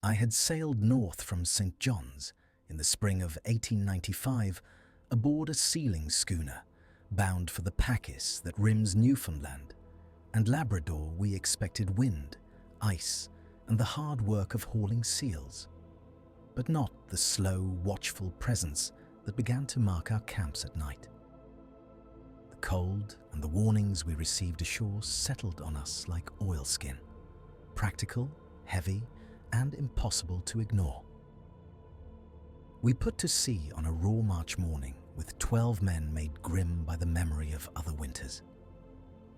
I had sailed north from St. John's in the spring of 1895 aboard a sealing schooner bound for the Pacis that rims Newfoundland, and Labrador we expected wind, ice, and the hard work of hauling seals, but not the slow, watchful presence that began to mark our camps at night. The cold and the warnings we received ashore settled on us like oilskin, practical, heavy, and impossible to ignore. We put to sea on a raw March morning with 12 men made grim by the memory of other winters.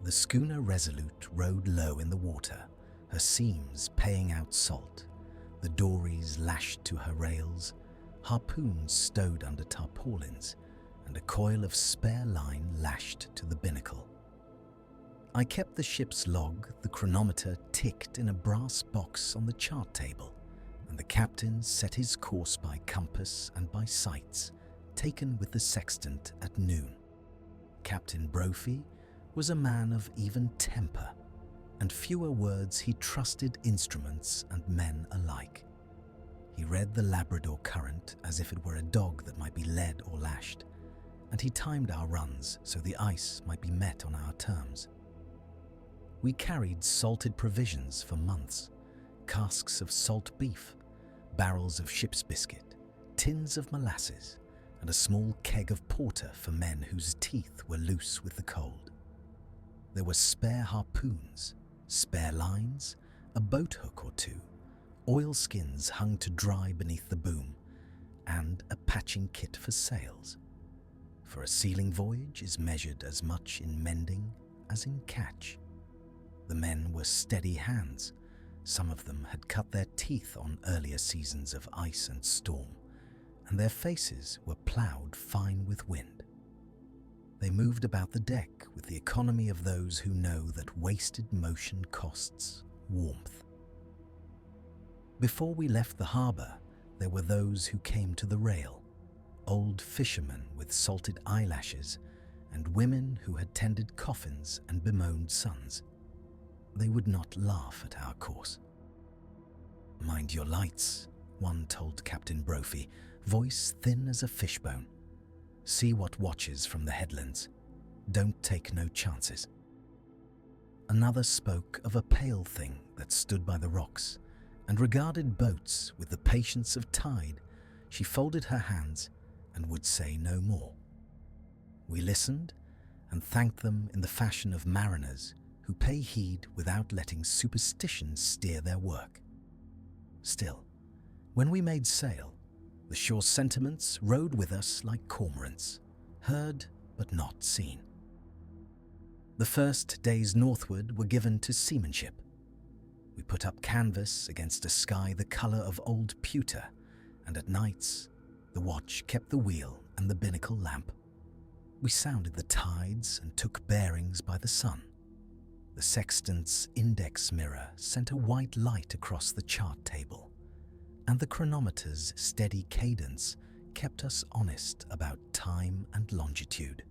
The schooner Resolute rode low in the water, her seams paying out salt, the dories lashed to her rails, harpoons stowed under tarpaulins, and a coil of spare line lashed to the binnacle. I kept the ship's log. The chronometer ticked in a brass box on the chart table, and the captain set his course by compass and by sights, taken with the sextant at noon. Captain Brophy was a man of even temper, and fewer words. He trusted instruments and men alike. He read the Labrador current as if it were a dog that might be led or lashed, and he timed our runs so the ice might be met on our terms. We carried salted provisions for months, casks of salt beef, barrels of ship's biscuit, tins of molasses, and a small keg of porter for men whose teeth were loose with the cold. There were spare harpoons, spare lines, a boat hook or two, oilskins hung to dry beneath the boom, and a patching kit for sails. For a sealing voyage is measured as much in mending as in catch. The men were steady hands. Some of them had cut their teeth on earlier seasons of ice and storm, and their faces were ploughed fine with wind. They moved about the deck with the economy of those who know that wasted motion costs warmth. Before we left the harbour, there were those who came to the rail, old fishermen with salted eyelashes, and women who had tended coffins and bemoaned sons. They would not laugh at our course. "Mind your lights," one told Captain Brophy, voice thin as a fishbone. "See what watches from the headlands. Don't take no chances." Another spoke of a pale thing that stood by the rocks and regarded boats with the patience of tide. She folded her hands and would say no more. We listened and thanked them in the fashion of mariners who pay heed without letting superstition steer their work. Still, when we made sail, the shore sentiments rode with us like cormorants, heard but not seen. The first days northward were given to seamanship. We put up canvas against a sky the colour of old pewter, and at nights the watch kept the wheel and the binnacle lamp. We sounded the tides and took bearings by the sun. The sextant's index mirror sent a white light across the chart table, and the chronometer's steady cadence kept us honest about time and longitude.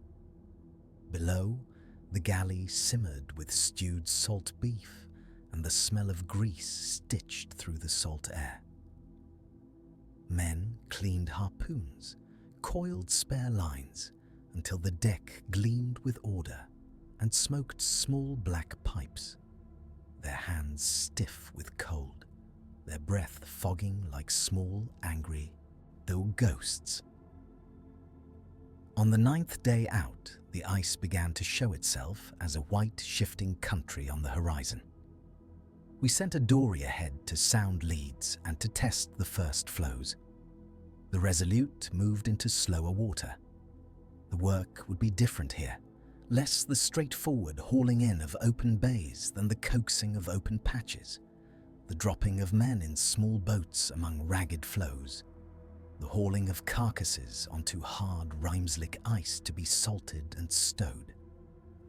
Below, the galley simmered with stewed salt beef, and the smell of grease stitched through the salt air. Men cleaned harpoons, coiled spare lines, until the deck gleamed with order, and smoked small black pipes, their hands stiff with cold, their breath fogging like small, angry, though ghosts. On the 9th day out, the ice began to show itself as a white, shifting country on the horizon. We sent a dory ahead to sound leads and to test the first flows. The Resolute moved into slower water. The work would be different here, less the straightforward hauling in of open bays than the coaxing of open patches, the dropping of men in small boats among ragged floes, the hauling of carcasses onto hard Rhymeslick ice to be salted and stowed.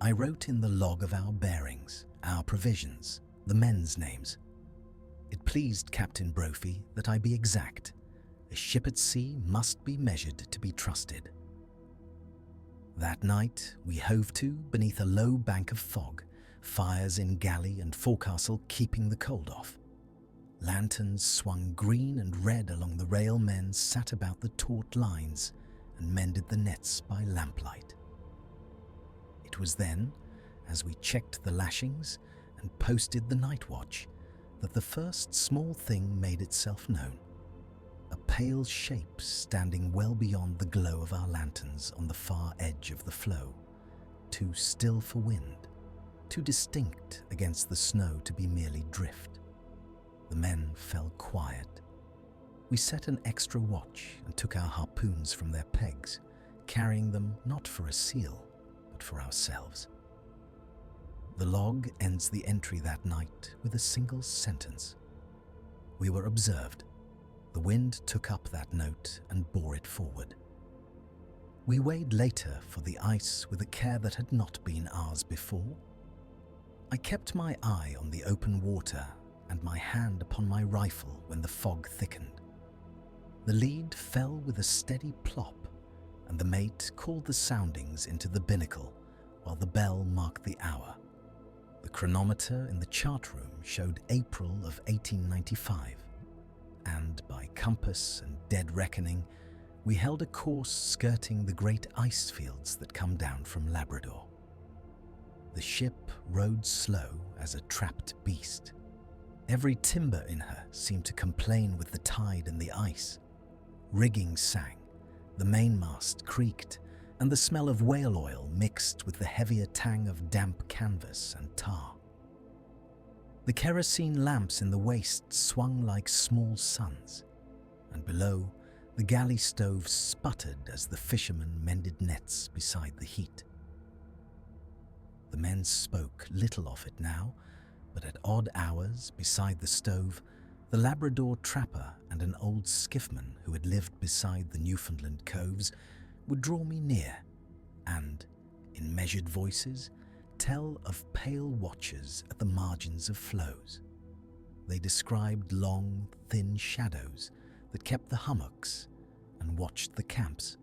I wrote in the log of our bearings, our provisions, the men's names. It pleased Captain Brophy that I be exact. A ship at sea must be measured to be trusted. That night we hove to beneath a low bank of fog, fires in galley and forecastle keeping the cold off. Lanterns swung green and red along the rail. Men sat about the taut lines and mended the nets by lamplight. It was then, as we checked the lashings and posted the night watch, that the first small thing made itself known. A pale shape standing well beyond the glow of our lanterns on the far edge of the floe, too still for wind, too distinct against the snow to be merely drift. The men fell quiet. We set an extra watch and took our harpoons from their pegs, carrying them not for a seal, but for ourselves. The log ends the entry that night with a single sentence. We were observed. The wind took up that note and bore it forward. We weighed later for the ice with a care that had not been ours before. I kept my eye on the open water and my hand upon my rifle when the fog thickened. The lead fell with a steady plop, and the mate called the soundings into the binnacle while the bell marked the hour. The chronometer in the chart room showed April of 1895, and by compass and dead reckoning, we held a course skirting the great ice fields that come down from Labrador. The ship rode slow as a trapped beast. Every timber in her seemed to complain with the tide and the ice. Rigging sang, the mainmast creaked, and the smell of whale oil mixed with the heavier tang of damp canvas and tar. The kerosene lamps in the waist swung like small suns, and below, the galley stove sputtered as the fishermen mended nets beside the heat. The men spoke little of it now, but at odd hours, beside the stove, the Labrador trapper and an old skiffman who had lived beside the Newfoundland coves would draw me near and, in measured voices, tell of pale watchers at the margins of floes. They described long, thin shadows that kept the hummocks and watched the camps.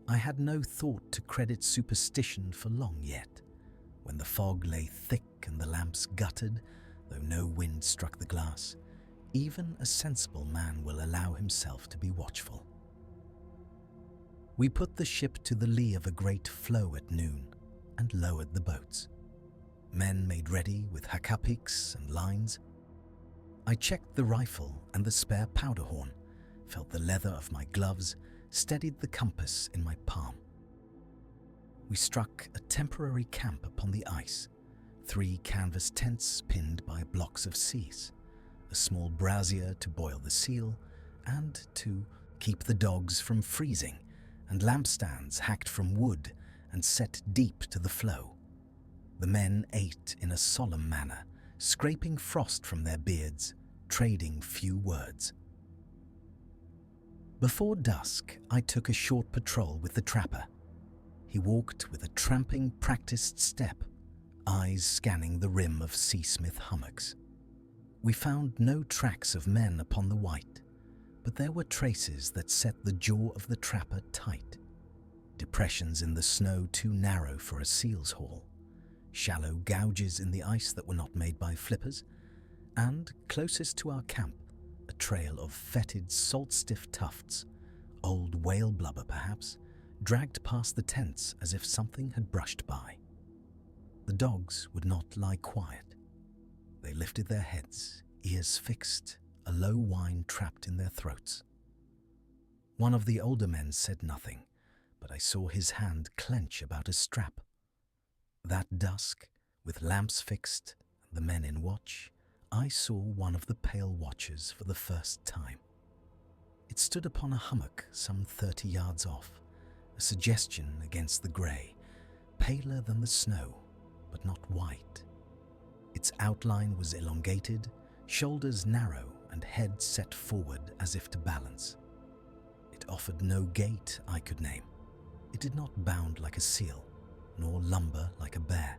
I had no thought to credit superstition for long yet. When the fog lay thick and the lamps guttered, though no wind struck the glass, even a sensible man will allow himself to be watchful. We put the ship to the lee of a great floe at noon and lowered the boats. Men made ready with hakapiks and lines. I checked the rifle and the spare powder horn, felt the leather of my gloves, steadied the compass in my palm. We struck a temporary camp upon the ice, 3 canvas tents pinned by blocks of cease, a small brazier to boil the seal and to keep the dogs from freezing, and lampstands hacked from wood and set deep to the floe. The men ate in a solemn manner, scraping frost from their beards, trading few words. Before dusk, I took a short patrol with the trapper. He walked with a tramping, practiced step, eyes scanning the rim of Seasmith hummocks. We found no tracks of men upon the white, but there were traces that set the jaw of the trapper tight. Depressions in the snow too narrow for a seal's haul, shallow gouges in the ice that were not made by flippers, and, closest to our camp, a trail of fetid, salt-stiff tufts, old whale blubber perhaps, dragged past the tents as if something had brushed by. The dogs would not lie quiet. They lifted their heads, ears fixed, a low whine trapped in their throats. One of the older men said nothing, but I saw his hand clench about a strap. That dusk, with lamps fixed and the men in watch, I saw one of the pale watchers for the first time. It stood upon a hummock some 30 yards off, a suggestion against the grey, paler than the snow, but not white. Its outline was elongated, shoulders narrow and head set forward as if to balance. It offered no gait I could name. It did not bound like a seal, nor lumber like a bear.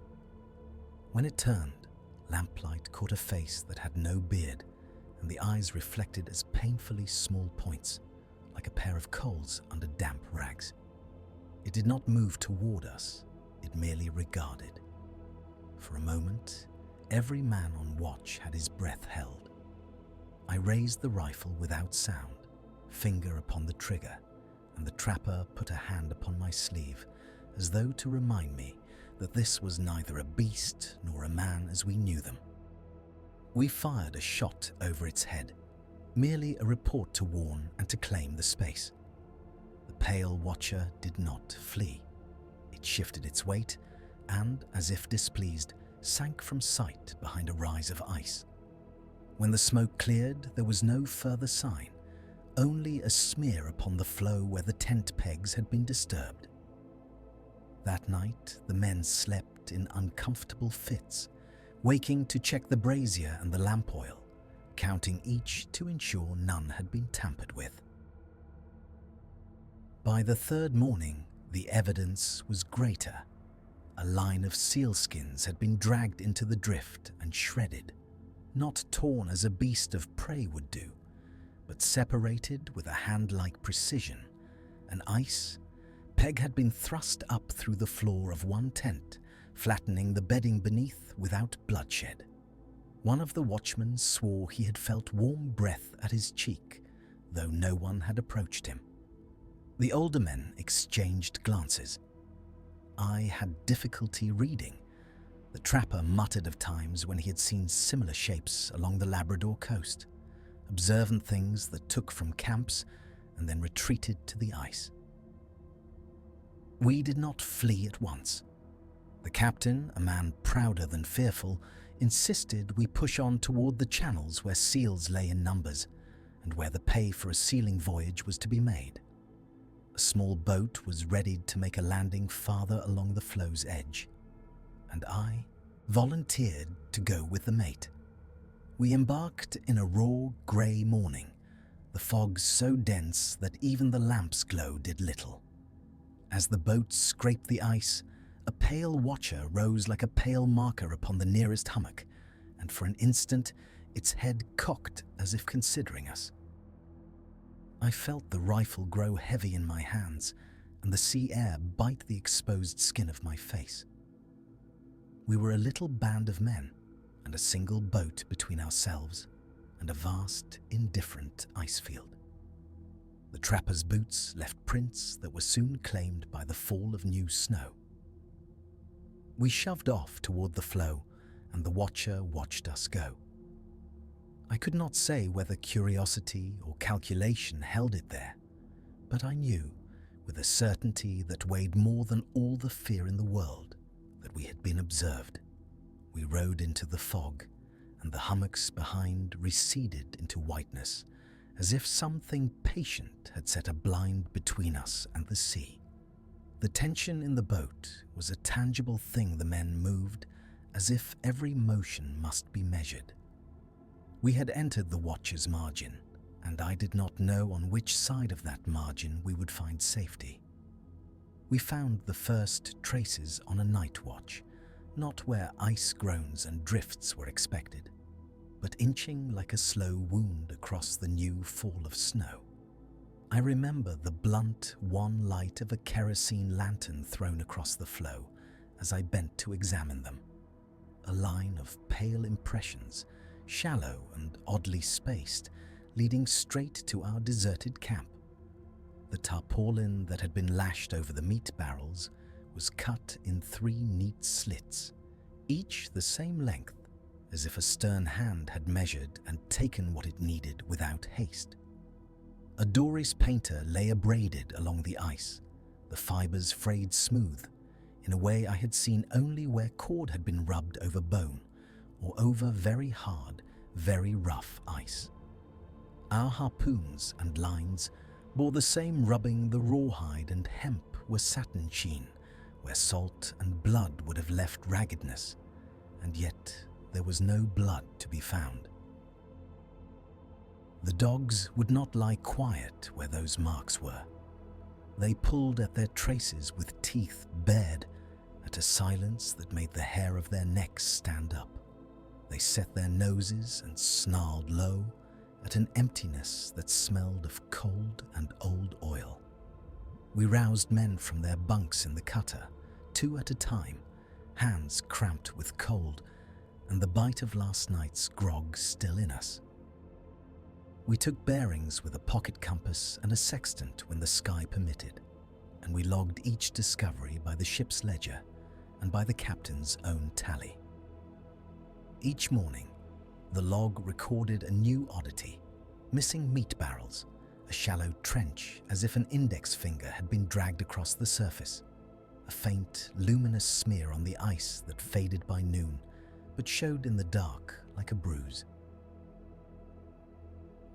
When it turned, lamplight caught a face that had no beard, and the eyes reflected as painfully small points, like a pair of coals under damp rags. It did not move toward us, it merely regarded. For a moment, every man on watch had his breath held. I raised the rifle without sound, finger upon the trigger, and the trapper put a hand upon my sleeve, as though to remind me that this was neither a beast nor a man as we knew them. We fired a shot over its head, merely a report to warn and to claim the space. The pale watcher did not flee. It shifted its weight and, as if displeased, sank from sight behind a rise of ice. When the smoke cleared, there was no further sign, only a smear upon the floe where the tent pegs had been disturbed. That night, the men slept in uncomfortable fits, waking to check the brazier and the lamp oil, counting each to ensure none had been tampered with. By the third morning, the evidence was greater. A line of sealskins had been dragged into the drift and shredded, not torn as a beast of prey would do, but separated with a hand-like precision. An ice peg had been thrust up through the floor of one tent, flattening the bedding beneath without bloodshed. One of the watchmen swore he had felt warm breath at his cheek, though no one had approached him. The older men exchanged glances. I had difficulty reading. The trapper muttered of times when he had seen similar shapes along the Labrador coast, observant things that took from camps and then retreated to the ice. We did not flee at once. The captain, a man prouder than fearful, insisted we push on toward the channels where seals lay in numbers and where the pay for a sealing voyage was to be made. A small boat was readied to make a landing farther along the flow's edge, and I volunteered to go with the mate. We embarked in a raw, grey morning, the fog so dense that even the lamp's glow did little. As the boat scraped the ice, a pale watcher rose like a pale marker upon the nearest hummock, and for an instant its head cocked as if considering us. I felt the rifle grow heavy in my hands and the sea air bite the exposed skin of my face. We were a little band of men and a single boat between ourselves and a vast, indifferent ice field. The trapper's boots left prints that were soon claimed by the fall of new snow. We shoved off toward the floe, and the watcher watched us go. I could not say whether curiosity or calculation held it there, but I knew, with a certainty that weighed more than all the fear in the world, that we had been observed. We rode into the fog, and the hummocks behind receded into whiteness, as if something patient had set a blind between us and the sea. The tension in the boat was a tangible thing. The men moved as if every motion must be measured. We had entered the watcher's margin, and I did not know on which side of that margin we would find safety. We found the first traces on a night watch, not where ice groans and drifts were expected, but inching like a slow wound across the new fall of snow. I remember the blunt, wan light of a kerosene lantern thrown across the floe as I bent to examine them. A line of pale impressions, shallow and oddly spaced, leading straight to our deserted camp. The tarpaulin that had been lashed over the meat barrels was cut in 3 neat slits, each the same length, as if a stern hand had measured and taken what it needed without haste. A Doris painter lay abraded along the ice, the fibers frayed smooth, in a way I had seen only where cord had been rubbed over bone, or over very hard, very rough ice. Our harpoons and lines bore the same rubbing. The rawhide and hemp were satin sheen, where salt and blood would have left raggedness, and yet there was no blood to be found. The dogs would not lie quiet where those marks were. They pulled at their traces with teeth bared, at a silence that made the hair of their necks stand up. They set their noses and snarled low at an emptiness that smelled of cold and old oil. We roused men from their bunks in the cutter, 2 at a time, hands cramped with cold, and the bite of last night's grog still in us. We took bearings with a pocket compass and a sextant when the sky permitted, and we logged each discovery by the ship's ledger and by the captain's own tally. Each morning, the log recorded a new oddity: missing meat barrels, a shallow trench as if an index finger had been dragged across the surface, a faint, luminous smear on the ice that faded by noon but showed in the dark like a bruise.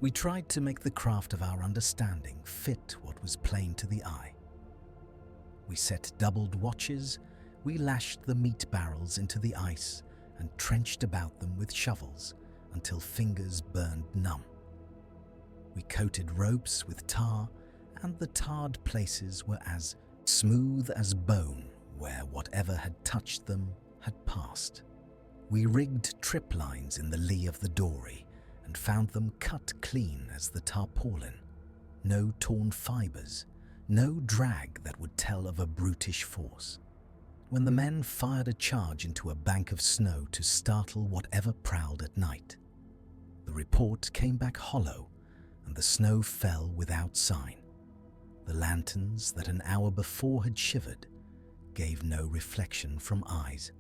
We tried to make the craft of our understanding fit what was plain to the eye. We set doubled watches, we lashed the meat barrels into the ice and trenched about them with shovels until fingers burned numb. We coated ropes with tar, and the tarred places were as smooth as bone where whatever had touched them had passed. We rigged trip lines in the lee of the dory and found them cut clean as the tarpaulin. No torn fibres, no drag that would tell of a brutish force. When the men fired a charge into a bank of snow to startle whatever prowled at night, the report came back hollow and the snow fell without sign. The lanterns that an hour before had shivered gave no reflection from eyes.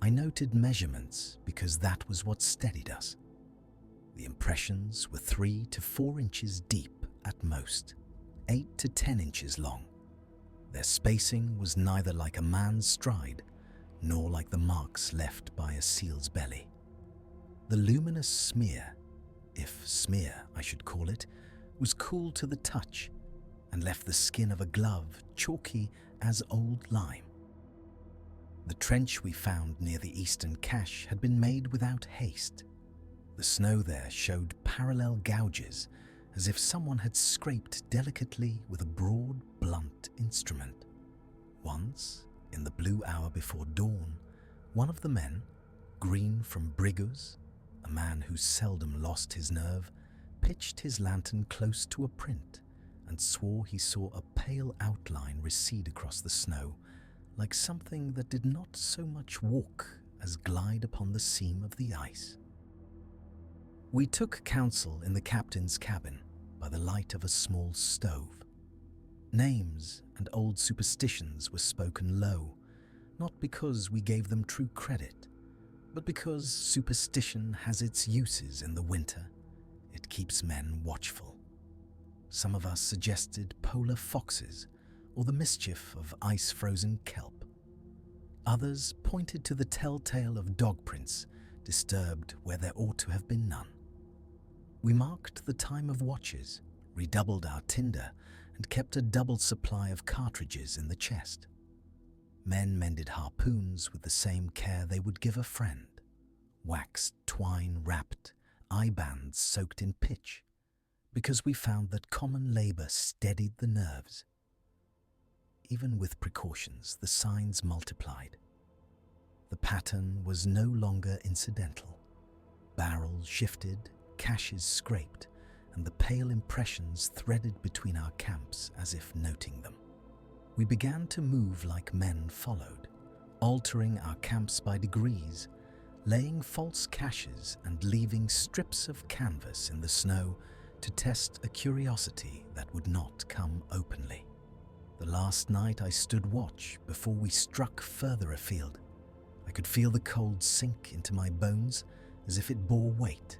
I noted measurements because that was what steadied us. The impressions were 3 to 4 inches deep at most, 8 to 10 inches long. Their spacing was neither like a man's stride nor like the marks left by a seal's belly. The luminous smear, if smear I should call it, was cool to the touch and left the skin of a glove chalky as old lime. The trench we found near the eastern cache had been made without haste. The snow there showed parallel gouges as if someone had scraped delicately with a broad, blunt instrument. Once, in the blue hour before dawn, one of the men, Green from Brigus, a man who seldom lost his nerve, pitched his lantern close to a print and swore he saw a pale outline recede across the snow, like something that did not so much walk as glide upon the seam of the ice. We took counsel in the captain's cabin by the light of a small stove. Names and old superstitions were spoken low, not because we gave them true credit, but because superstition has its uses in the winter. It keeps men watchful. Some of us suggested polar foxes or the mischief of ice-frozen kelp. Others pointed to the telltale of dog prints disturbed where there ought to have been none. We marked the time of watches, redoubled our tinder, and kept a double supply of cartridges in the chest. Men mended harpoons with the same care they would give a friend. Waxed twine wrapped, eye bands soaked in pitch, because we found that common labour steadied the nerves. Even with precautions, the signs multiplied. The pattern was no longer incidental. Barrels shifted, caches scraped, and the pale impressions threaded between our camps as if noting them. We began to move like men followed, altering our camps by degrees, laying false caches and leaving strips of canvas in the snow to test a curiosity that would not come openly. The last night I stood watch before we struck further afield. I could feel the cold sink into my bones as if it bore weight,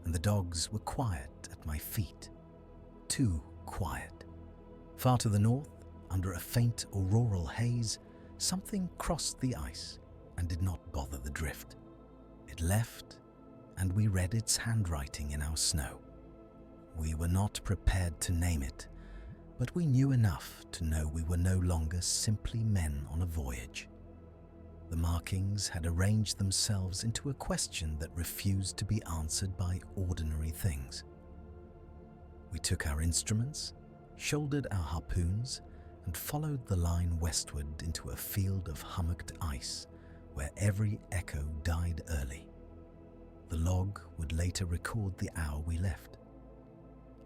and the dogs were quiet at my feet. Too quiet. Far to the north, under a faint auroral haze, something crossed the ice and did not bother the drift. It left, and we read its handwriting in our snow. We were not prepared to name it, but we knew enough to know we were no longer simply men on a voyage. The markings had arranged themselves into a question that refused to be answered by ordinary things. We took our instruments, shouldered our harpoons, and followed the line westward into a field of hummocked ice where every echo died early. The log would later record the hour we left.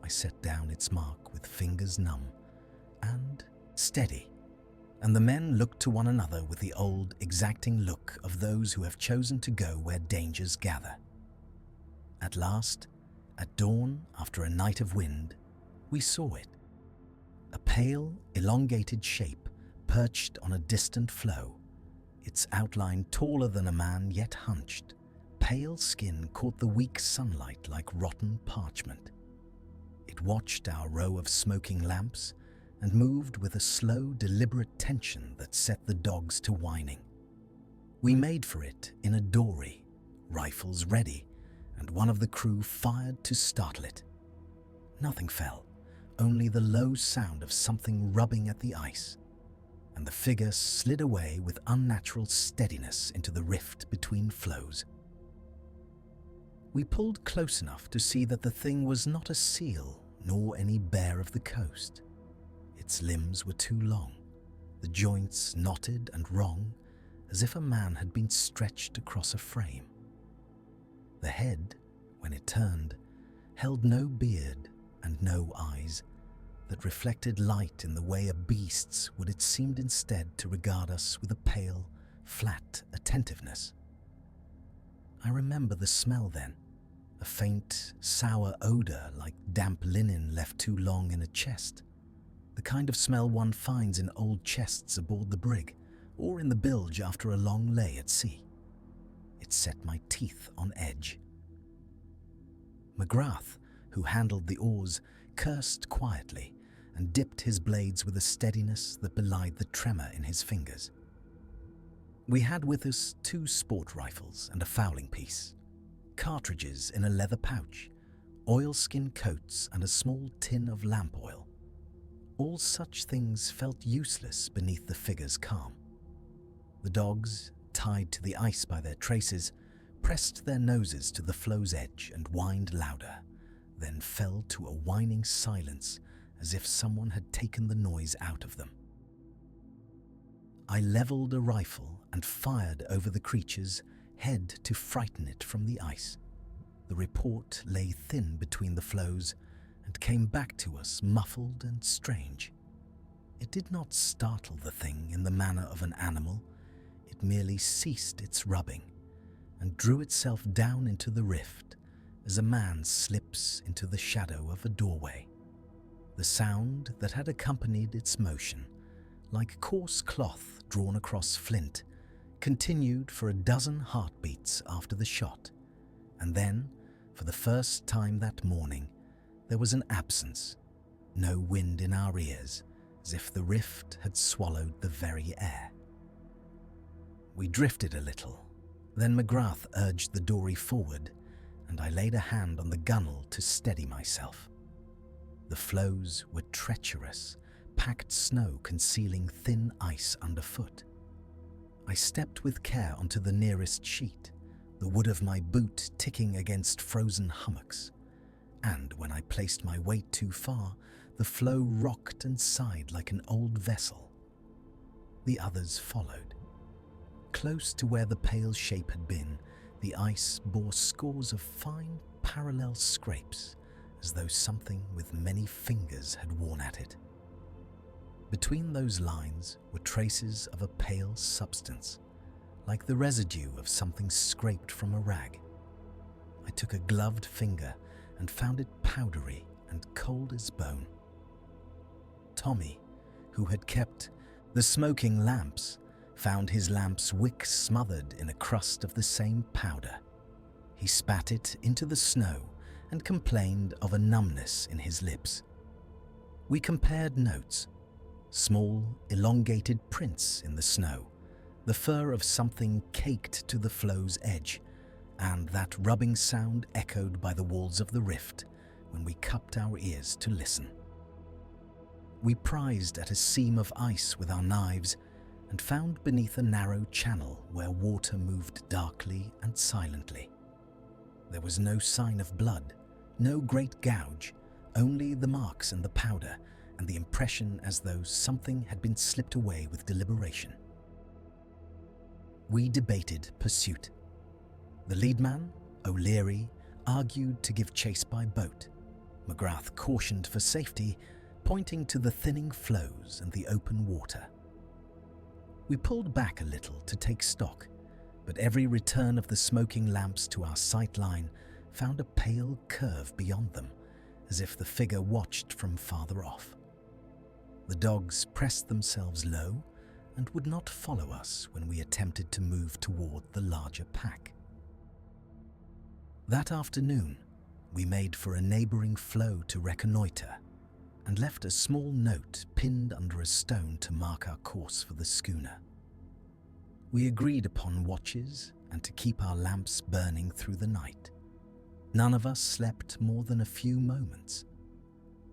I set down its mark with fingers numb and steady, and the men looked to one another with the old, exacting look of those who have chosen to go where dangers gather. At last, At dawn, after a night of wind, we saw it. A pale, elongated shape perched on a distant floe, its outline taller than a man yet hunched. Pale skin caught the weak sunlight like rotten parchment. It watched our row of smoking lamps and moved with a slow, deliberate tension that set the dogs to whining. We made for it in a dory, rifles ready, and one of the crew fired to startle it. Nothing fell, only the low sound of something rubbing at the ice, and the figure slid away with unnatural steadiness into the rift between floes. We pulled close enough to see that the thing was not a seal nor any bear of the coast. Its limbs were too long, the joints knotted and wrong, as if a man had been stretched across a frame. The head, when it turned, held no beard and no eyes that reflected light in the way a beast's would. It seemed instead to regard us with a pale, flat attentiveness. I remember the smell then, a faint, sour odor like damp linen left too long in a chest, the kind of smell one finds in old chests aboard the brig or in the bilge after a long lay at sea. It set my teeth on edge. McGrath, who handled the oars, cursed quietly and dipped his blades with a steadiness that belied the tremor in his fingers. We had with us 2 sport rifles and a fowling piece, cartridges in a leather pouch, oilskin coats and a small tin of lamp oil. All such things felt useless beneath the figure's calm. The dogs, tied to the ice by their traces, pressed their noses to the flow's edge and whined louder, then fell to a whining silence as if someone had taken the noise out of them. I leveled a rifle and fired over the creature's head to frighten it from the ice. The report lay thin between the floes and came back to us muffled and strange. It did not startle the thing in the manner of an animal. It merely ceased its rubbing and drew itself down into the rift as a man slips into the shadow of a doorway. The sound that had accompanied its motion, like coarse cloth drawn across flint, continued for a dozen heartbeats after the shot, and then, for the first time that morning, there was an absence, no wind in our ears, as if the rift had swallowed the very air. We drifted a little, then McGrath urged the dory forward, and I laid a hand on the gunwale to steady myself. The floes were treacherous, packed snow concealing thin ice underfoot. I stepped with care onto the nearest sheet, the wood of my boot ticking against frozen hummocks, and when I placed my weight too far, the floe rocked and sighed like an old vessel. The others followed. Close to where the pale shape had been, the ice bore scores of fine, parallel scrapes, as though something with many fingers had worn at it. Between those lines were traces of a pale substance, like the residue of something scraped from a rag. I took a gloved finger and found it powdery and cold as bone. Tommy, who had kept the smoking lamps, found his lamp's wick smothered in a crust of the same powder. He spat it into the snow and complained of a numbness in his lips. We compared notes. Small, elongated prints in the snow, the fur of something caked to the flow's edge, and that rubbing sound echoed by the walls of the rift when we cupped our ears to listen. We prized at a seam of ice with our knives and found beneath a narrow channel where water moved darkly and silently. There was no sign of blood, no great gouge, only the marks and the powder, and the impression as though something had been slipped away with deliberation. We debated pursuit. The lead man, O'Leary, argued to give chase by boat. McGrath cautioned for safety, pointing to the thinning floes and the open water. We pulled back a little to take stock, but every return of the smoking lamps to our sight line found a pale curve beyond them, as if the figure watched from farther off. The dogs pressed themselves low and would not follow us when we attempted to move toward the larger pack. That afternoon, we made for a neighboring floe to reconnoiter and left a small note pinned under a stone to mark our course for the schooner. We agreed upon watches and to keep our lamps burning through the night. None of us slept more than a few moments.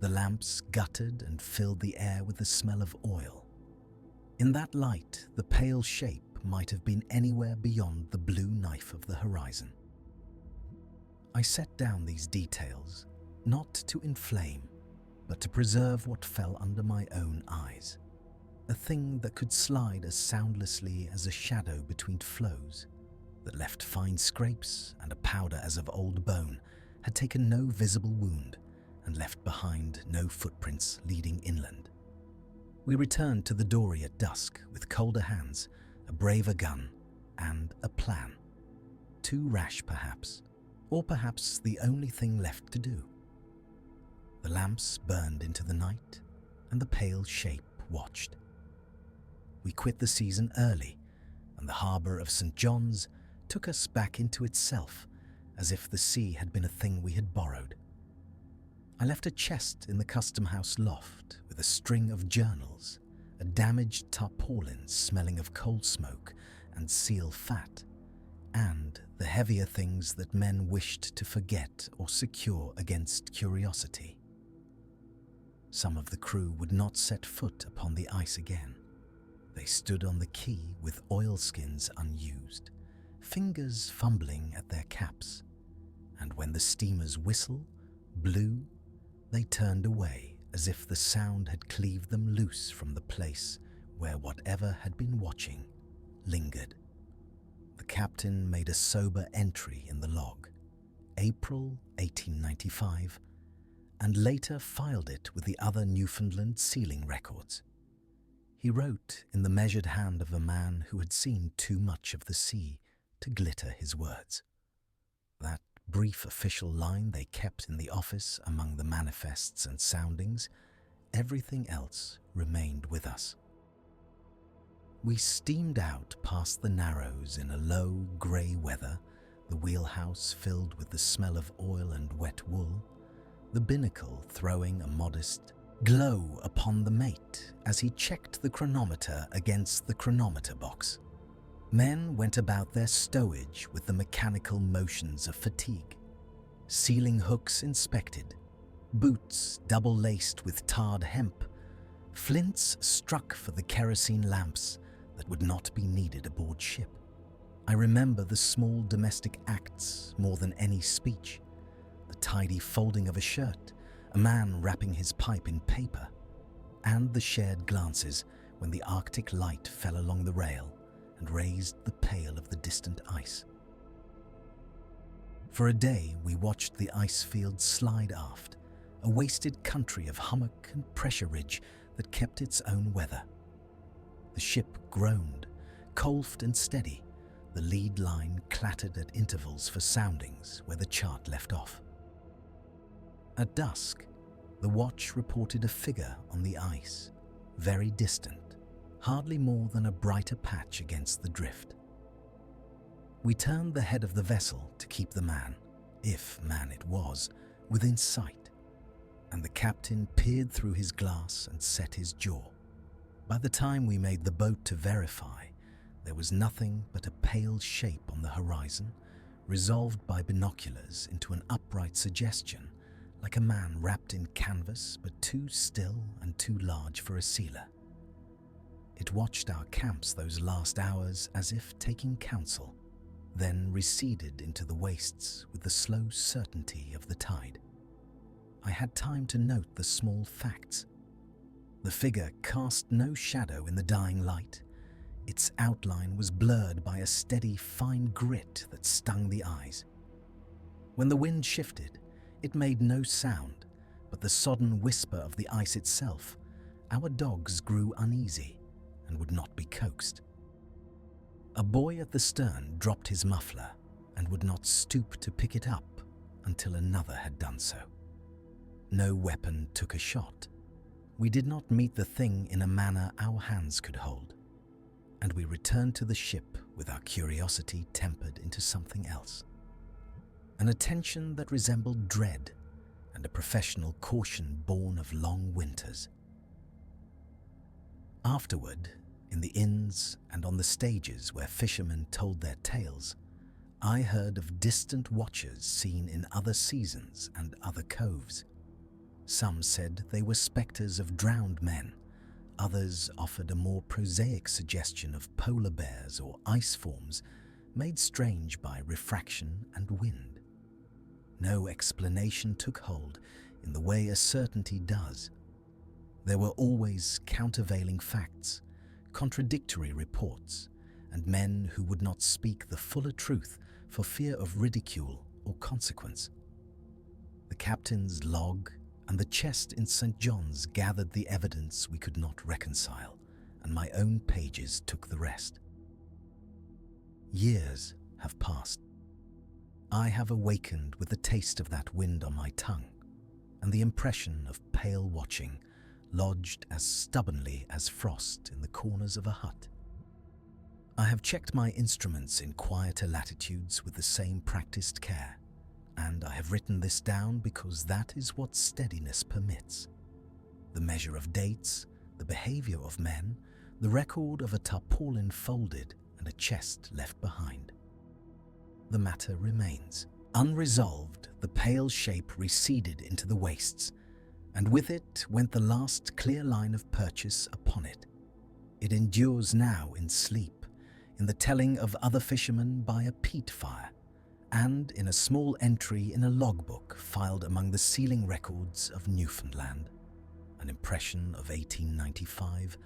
The lamps guttered and filled the air with the smell of oil. In that light, the pale shape might have been anywhere beyond the blue knife of the horizon. I set down these details, not to inflame, but to preserve what fell under my own eyes, a thing that could slide as soundlessly as a shadow between floes, that left fine scrapes and a powder as of old bone, had taken no visible wound and left behind no footprints leading inland. We returned to the dory at dusk with colder hands, a braver gun, and a plan. Too rash, perhaps, or perhaps the only thing left to do. The lamps burned into the night, and the pale shape watched. We quit the season early, and the harbour of St. John's took us back into itself, as if the sea had been a thing we had borrowed. I left a chest in the custom house loft with a string of journals, a damaged tarpaulin smelling of coal smoke and seal fat, and the heavier things that men wished to forget or secure against curiosity. Some of the crew would not set foot upon the ice again. They stood on the quay with oilskins unused, fingers fumbling at their caps, and when the steamer's whistle blew, they turned away as if the sound had cleaved them loose from the place where whatever had been watching lingered. The captain made a sober entry in the log, April 1895, and later filed it with the other Newfoundland sealing records. He wrote in the measured hand of a man who had seen too much of the sea to glitter his words. That brief official line they kept in the office among the manifests and soundings, everything else remained with us. We steamed out past the Narrows in a low, grey weather, the wheelhouse filled with the smell of oil and wet wool, the binnacle throwing a modest glow upon the mate as he checked the chronometer against the chronometer box. Men went about their stowage with the mechanical motions of fatigue, sealing hooks inspected, boots double-laced with tarred hemp, flints struck for the kerosene lamps that would not be needed aboard ship. I remember the small domestic acts more than any speech, the tidy folding of a shirt, a man wrapping his pipe in paper, and the shared glances when the Arctic light fell along the rail and raised the pale of the distant ice. For a day we watched the ice field slide aft, a wasted country of hummock and pressure ridge that kept its own weather. The ship groaned, colfed and steady. The lead line clattered at intervals for soundings where the chart left off. At dusk, the watch reported a figure on the ice, very distant, hardly more than a brighter patch against the drift. We turned the head of the vessel to keep the man, if man it was, within sight, and the captain peered through his glass and set his jaw. By the time we made the boat to verify, there was nothing but a pale shape on the horizon, resolved by binoculars into an upright suggestion, like a man wrapped in canvas but too still and too large for a sealer. It watched our camps those last hours as if taking counsel, then receded into the wastes with the slow certainty of the tide. I had time to note the small facts. The figure cast no shadow in the dying light. Its outline was blurred by a steady, fine grit that stung the eyes. When the wind shifted, it made no sound, but the sodden whisper of the ice itself. Our dogs grew uneasy and would not be coaxed. A boy at the stern dropped his muffler and would not stoop to pick it up until another had done so. No weapon took a shot. We did not meet the thing in a manner our hands could hold, and we returned to the ship with our curiosity tempered into something else. An attention that resembled dread and a professional caution born of long winters. Afterward, in the inns and on the stages where fishermen told their tales, I heard of distant watchers seen in other seasons and other coves. Some said they were spectres of drowned men. Others offered a more prosaic suggestion of polar bears or ice forms made strange by refraction and wind. No explanation took hold in the way a certainty does. There were always countervailing facts, contradictory reports, and men who would not speak the fuller truth for fear of ridicule or consequence. The captain's log and the chest in St. John's gathered the evidence we could not reconcile, and my own pages took the rest. Years have passed. I have awakened with the taste of that wind on my tongue, and the impression of pale watching lodged as stubbornly as frost in the corners of a hut. I have checked my instruments in quieter latitudes with the same practiced care, and I have written this down because that is what steadiness permits. The measure of dates, the behavior of men, the record of a tarpaulin folded and a chest left behind. The matter remains. Unresolved, the pale shape receded into the wastes, and with it went the last clear line of purchase upon it. It endures now in sleep, in the telling of other fishermen by a peat fire, and in a small entry in a logbook filed among the sealing records of Newfoundland, an impression of 1895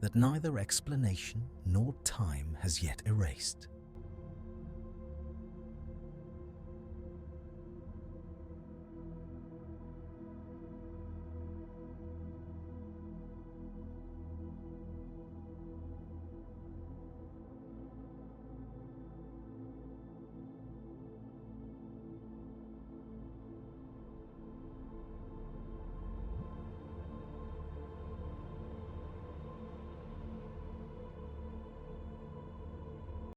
that neither explanation nor time has yet erased.